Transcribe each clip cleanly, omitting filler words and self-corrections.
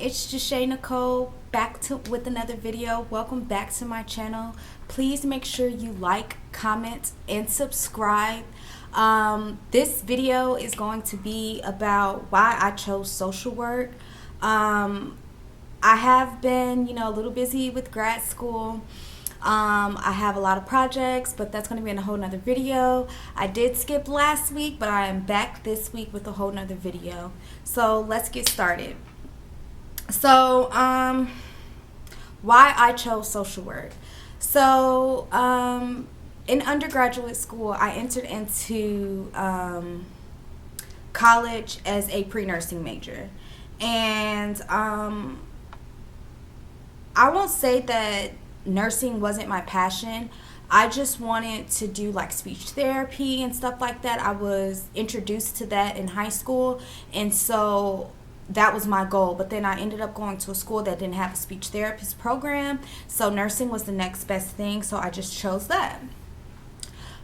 it's Jashay Nicole with another video. Welcome back to my channel. Please make sure you like, comment, and subscribe. This video is going to be about why I chose social work. I have been, a little busy with grad school. I have a lot of projects, but that's going to be in a whole nother video. I did skip last week, but I am back this week with a whole nother video. So let's get started. So why I chose social work. So in undergraduate school, I entered into college as a pre-nursing major, and I won't say that nursing wasn't my passion. I just wanted to do like speech therapy and stuff like that. I was introduced to that in high school, and so that was my goal. But then I ended up going to a school that didn't have a speech therapist program, so nursing was the next best thing, so I just chose that.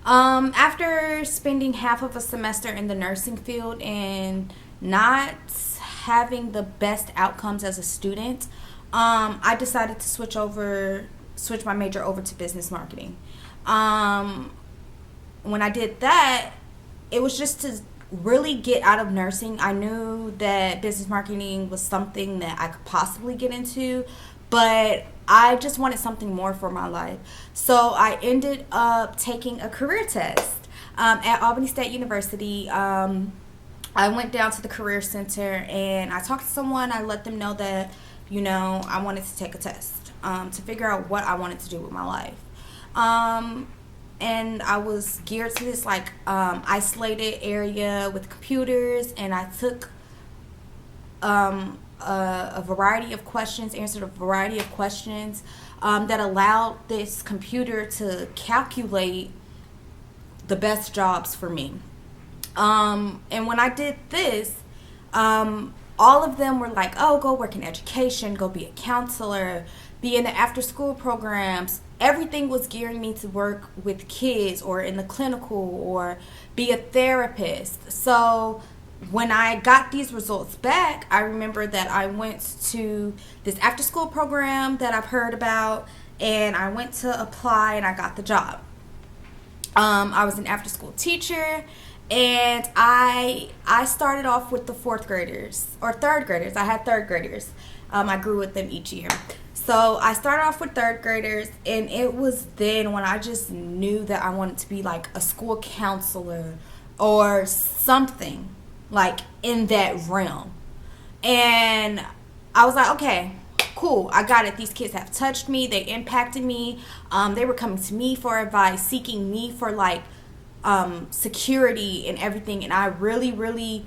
After spending half of a semester in the nursing field and not having the best outcomes as a student, I decided to switch my major over to business marketing. When I did that, it was just to really get out of nursing. I knew that business marketing was something that I could possibly get into, but I just wanted something more for my life. So I ended up taking a career test at Albany State University. I went down to the career center and I talked to someone. I let them know that I wanted to take a test to figure out what I wanted to do with my life. And I was geared to this isolated area with computers, and I took a variety of questions, answered a variety of questions that allowed this computer to calculate the best jobs for me. And when I did this, all of them were like, oh, go work in education, go be a counselor, be in the after-school programs. Everything was gearing me to work with kids or in the clinical or be a therapist. So when I got these results back, I remember that I went to this after-school program that I've heard about, and I went to apply and I got the job. I was an after-school teacher. And I started off with the fourth graders or third graders. I had third graders. I grew with them each year. So I started off with third graders, and it was then when I just knew that I wanted to be like a school counselor or something like in that realm. And I was like, okay, cool, I got it. These kids have touched me. They impacted me. They were coming to me for advice, seeking me for security and everything, and I really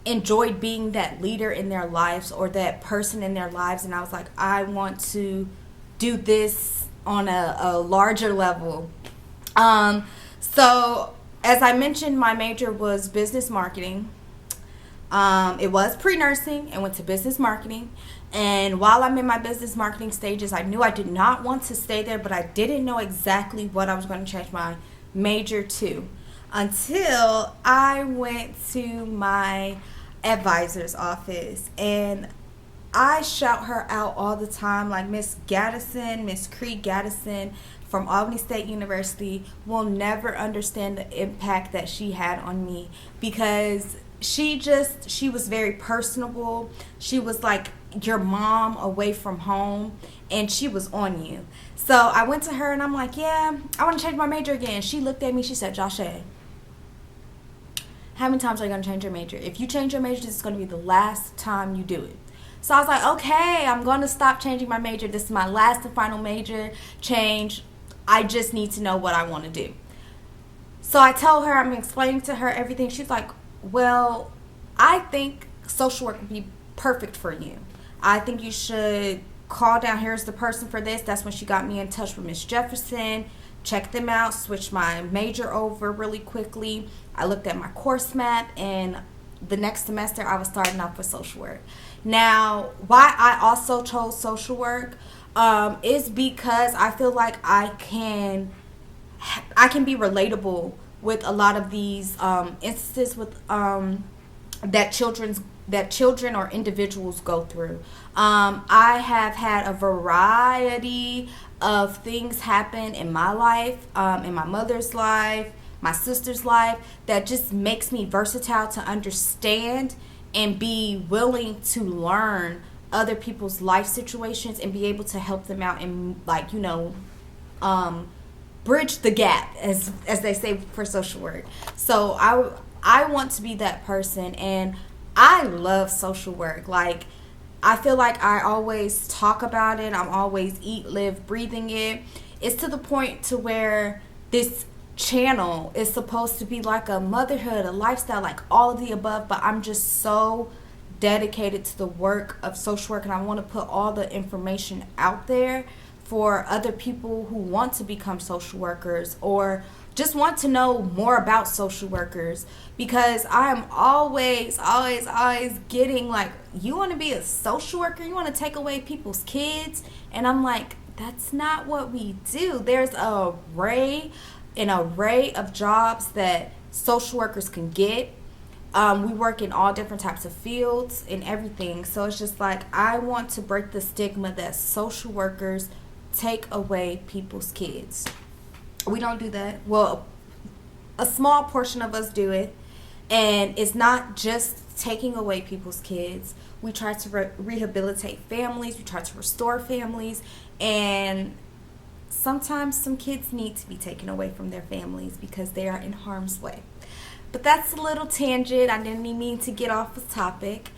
enjoyed being that leader in their lives or that person in their lives. And I was like, I want to do this on a larger level. So as I mentioned, my major was business marketing. It was pre-nursing and went to business marketing. And while I'm in my business marketing stages, I knew I did not want to stay there, but I didn't know exactly what I was going to change my major to until I went to my advisor's office, and I shout her out all the time, like Miss Cree Gaddison from Albany State University will never understand the impact that she had on me, because she was very personable. She was like your mom away from home, and she was on you. So I went to her and I'm like, yeah, I want to change my major again. She looked at me, she said, Jashay, how many times are you going to change your major? If you change your major, this is going to be the last time you do it. So I was like, okay, I'm going to stop changing my major. This is my last and final major change. I just need to know what I want to do. So I tell her, I'm explaining to her everything. She's like, well, I think social work would be perfect for you. I think you should call down. Here's the person for this. That's when she got me in touch with Miss Jefferson. Checked them out, switched my major over really quickly. I looked at my course map, and the next semester I was starting off with social work. Now, why I also chose social work is because I feel like I can be relatable with a lot of these instances with that children that children or individuals go through. I have had a variety of things happen in my life, in my mother's life, my sister's life, that just makes me versatile to understand and be willing to learn other people's life situations and be able to help them out and, like, bridge the gap, as they say, for social work. So I want to be that person, and I love social work. Like, I feel like I always talk about it. I'm always eat, live, breathing it. It's to the point to where this channel is supposed to be like a motherhood, a lifestyle, like all of the above, but I'm just so dedicated to the work of social work, and I want to put all the information out there for other people who want to become social workers or just want to know more about social workers, because I'm always getting like, you want to be a social worker, you want to take away people's kids, and I'm like, that's not what we do. There's an array of jobs that social workers can get. We work in all different types of fields and everything. So it's just like, I want to break the stigma that social workers take away people's kids. We don't do that. Well, a small portion of us do it. And it's not just taking away people's kids. We try to rehabilitate families. We try to restore families. And sometimes some kids need to be taken away from their families because they are in harm's way. But that's a little tangent. I didn't even mean to get off the topic.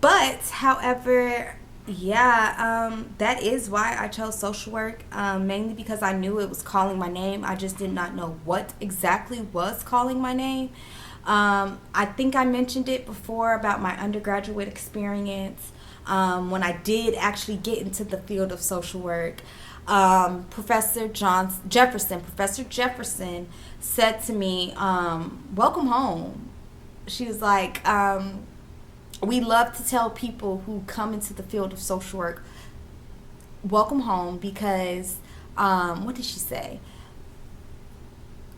But, however, that is why I chose social work, mainly because I knew it was calling my name. I just did not know what exactly was calling my name. I think I mentioned it before about my undergraduate experience, when I did actually get into the field of social work. Professor Jefferson said to me, welcome home. She was like, we love to tell people who come into the field of social work, welcome home, because, what did she say?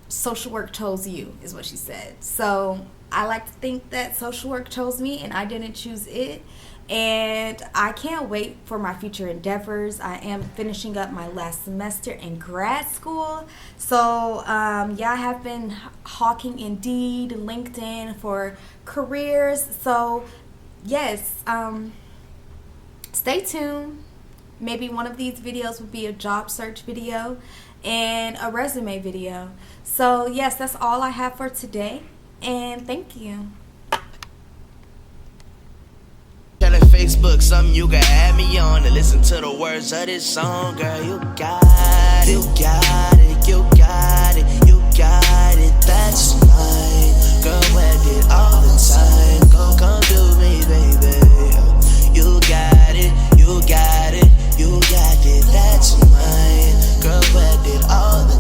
Social work chose you, is what she said. So I like to think that social work chose me and I didn't choose it. And I can't wait for my future endeavors. I am finishing up my last semester in grad school. So, I have been hawking Indeed, LinkedIn for careers. So, yes, stay tuned. Maybe one of these videos would be a job search video and a resume video. So, yes, that's all I have for today. And thank you. Facebook, something you can add me on to listen to the words of this song, girl. You got it.